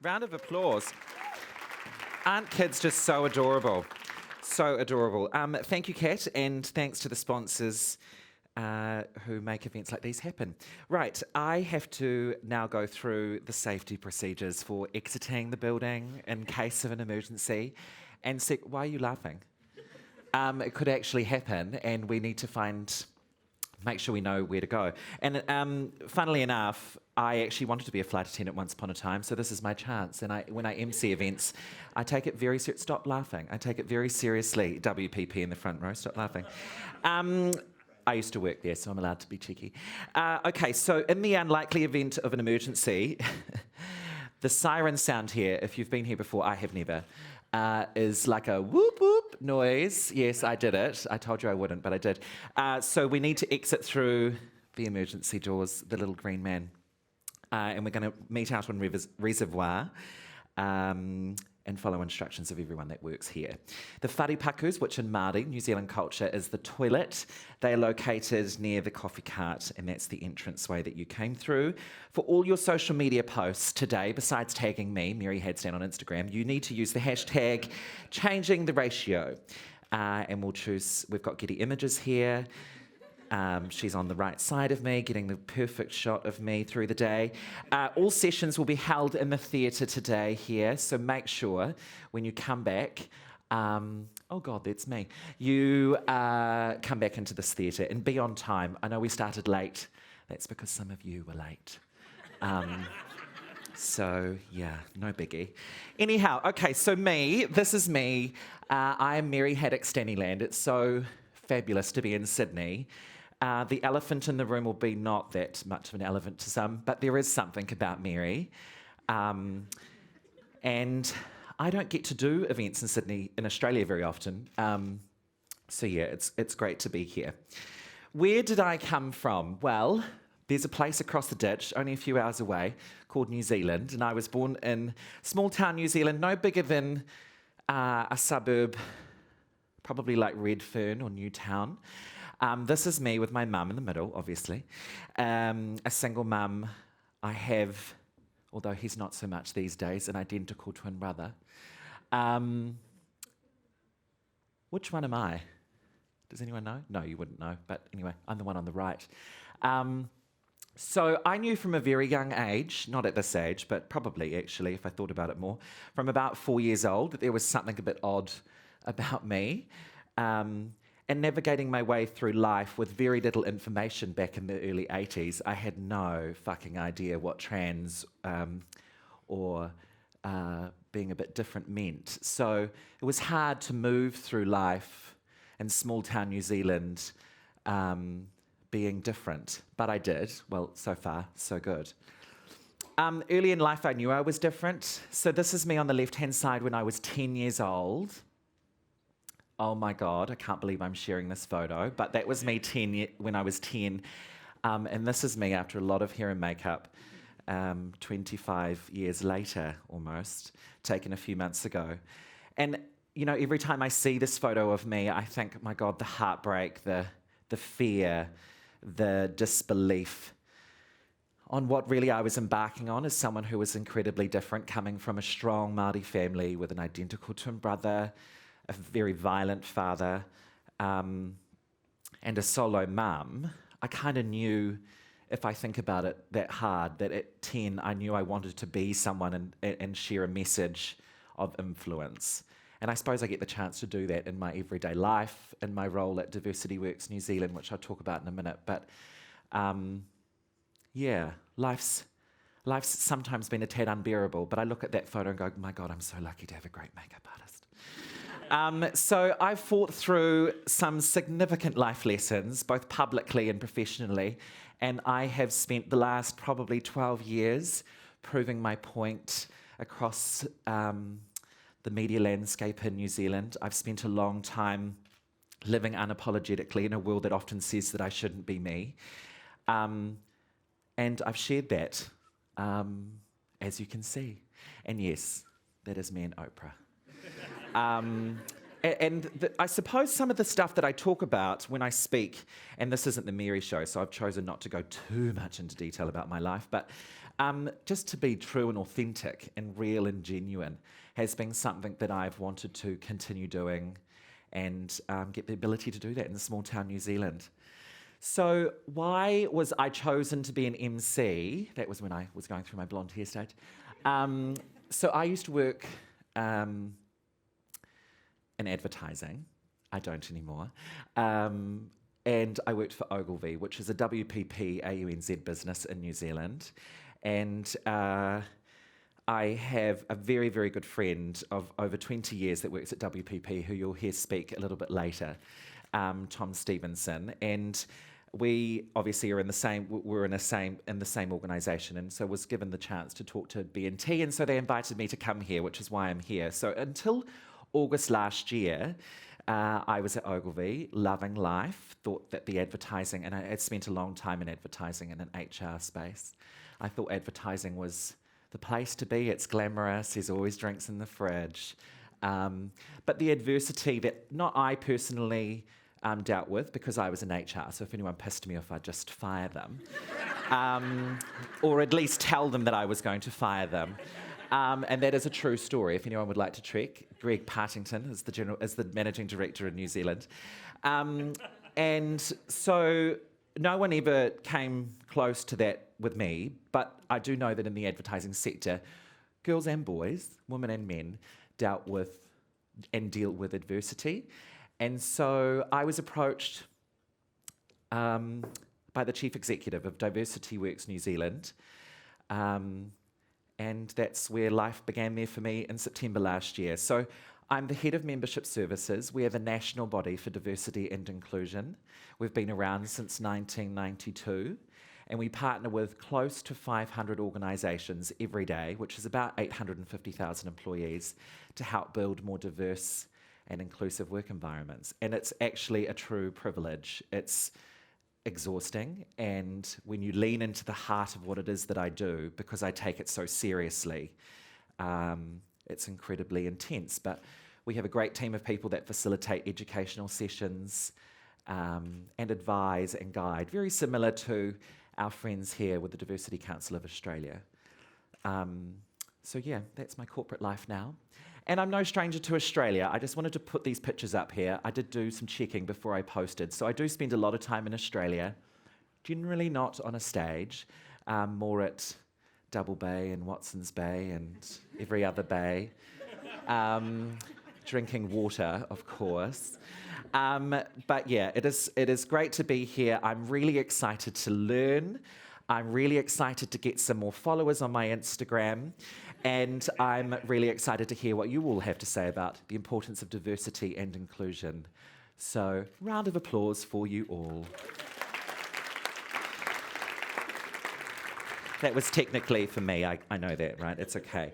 Round of applause. Aren't kids just so adorable? So adorable. Thank you, Kat, and thanks to the sponsors who make events like these happen. Right, I have to now go through the safety procedures for exiting the building in case of an emergency. And why are you laughing? It could actually happen, and we need to make sure we know where to go. And funnily enough, I actually wanted to be a flight attendant once upon a time, so this is my chance. And when I MC events, I take it very seriously. Stop laughing. I take it very seriously. WPP in the front row, stop laughing. I used to work there, so I'm allowed to be cheeky. Okay, so in the unlikely event of an emergency, the siren sound here, if you've been here before, I have never, is like a whoop whoop noise. Yes, I did it. I told you I wouldn't, but I did. So we need to exit through the emergency doors, the little green man. And we're going to meet out on Reservoir and follow instructions of everyone that works here. The wharepakus, which in Māori, New Zealand culture, is the toilet. They are located near the coffee cart, and that's the entranceway that you came through. For all your social media posts today, besides tagging me, Mary Haddock on Instagram, you need to use the hashtag changing the ratio. And we've got Getty Images here. She's on the right side of me, getting the perfect shot of me through the day. All sessions will be held in the theatre today here, so make sure when you come back, oh God, that's me, you come back into this theatre and be on time. I know we started late. That's because some of you were late. So, yeah, no biggie. Anyhow, okay, so this is me. I am Mary Haddock Staniland. It's so fabulous to be in Sydney. The elephant in the room will be not that much of an elephant to some, but there is something about Mary. And I don't get to do events in Sydney, in Australia very often. So yeah, it's great to be here. Where did I come from? Well, there's a place across the ditch, only a few hours away, called New Zealand. And I was born in small town New Zealand, no bigger than a suburb, probably like Redfern or Newtown. This is me with my mum in the middle, obviously. A single mum. I have, although he's not so much these days, an identical twin brother. Which one am I? Does anyone know? No, you wouldn't know. But anyway, I'm the one on the right. So I knew from a very young age, not at this age, but probably actually, if I thought about it more, from about 4 years old, that there was something a bit odd about me. And navigating my way through life with very little information back in the early 80s, I had no fucking idea what trans or being a bit different meant. So it was hard to move through life in small town New Zealand being different. But I did. Well, so far, so good. Early in life, I knew I was different. So this is me on the left-hand side when I was 10 years old. Oh my God, I can't believe I'm sharing this photo, but that was me when I was 10. And this is me after a lot of hair and makeup, 25 years later almost, taken a few months ago. And, you know, every time I see this photo of me, I think, my God, the heartbreak, the fear, the disbelief on what really I was embarking on as someone who was incredibly different, coming from a strong Māori family with an identical twin brother, a very violent father, and a solo mum. I kind of knew, if I think about it that hard, that at 10 I knew I wanted to be someone and share a message of influence. And I suppose I get the chance to do that in my everyday life, in my role at Diversity Works New Zealand, which I'll talk about in a minute. But yeah, life's sometimes been a tad unbearable, but I look at that photo and go, my God, I'm so lucky to have a great makeup artist. So I've fought through some significant life lessons, both publicly and professionally, and I have spent the last probably 12 years proving my point across the media landscape in New Zealand. I've spent a long time living unapologetically in a world that often says that I shouldn't be me. And I've shared that, as you can see. And yes, that is me and Oprah. I suppose some of the stuff that I talk about when I speak, and this isn't the Mary show, so I've chosen not to go too much into detail about my life, but Just to be true and authentic and real and genuine has been something that I've wanted to continue doing and get the ability to do that in small town New Zealand. So why was I chosen to be an MC? That was when I was going through my blonde hair stage. So I used to work in advertising. I don't anymore. And I worked for Ogilvy, which is a WPP AUNZ business in New Zealand. And I have a very, very good friend of over 20 years that works at WPP, who you'll hear speak a little bit later, Tom Stevenson. And we obviously are in the same organisation, and so was given the chance to talk to B&T, and so they invited me to come here, which is why I'm here. So until August last year, I was at Ogilvy, loving life, thought that the advertising, and I had spent a long time in advertising in an HR space. I thought advertising was the place to be. It's glamorous, there's always drinks in the fridge. But the adversity that not I personally dealt with, because I was in HR, so if anyone pissed me off, I'd just fire them. Or at least tell them that I was going to fire them. And that is a true story. If anyone would like to trek, Greg Partington is the managing director in New Zealand. And so no one ever came close to that with me, but I do know that in the advertising sector, girls and boys, women and men, dealt with and deal with adversity. And so I was approached by the chief executive of Diversity Works New Zealand. And that's where life began there for me in September last year. So I'm the head of membership services. We are the national body for diversity and inclusion. We've been around since 1992, and we partner with close to 500 organisations every day, which is about 850,000 employees, to help build more diverse and inclusive work environments. And it's actually a true privilege. It's exhausting, and when you lean into the heart of what it is that I do, because I take it so seriously, it's incredibly intense. But we have a great team of people that facilitate educational sessions and advise and guide, very similar to our friends here with the Diversity Council of Australia. So yeah, that's my corporate life now. And I'm no stranger to Australia. I just wanted to put these pictures up here. I did do some checking before I posted. So I do spend a lot of time in Australia, generally not on a stage, more at Double Bay and Watson's Bay and every other bay, drinking water, of course. But yeah, it is great to be here. I'm really excited to learn. I'm really excited to get some more followers on my Instagram. And I'm really excited to hear what you all have to say about the importance of diversity and inclusion. So, round of applause for you all. That was technically for me, I know that, right? It's okay.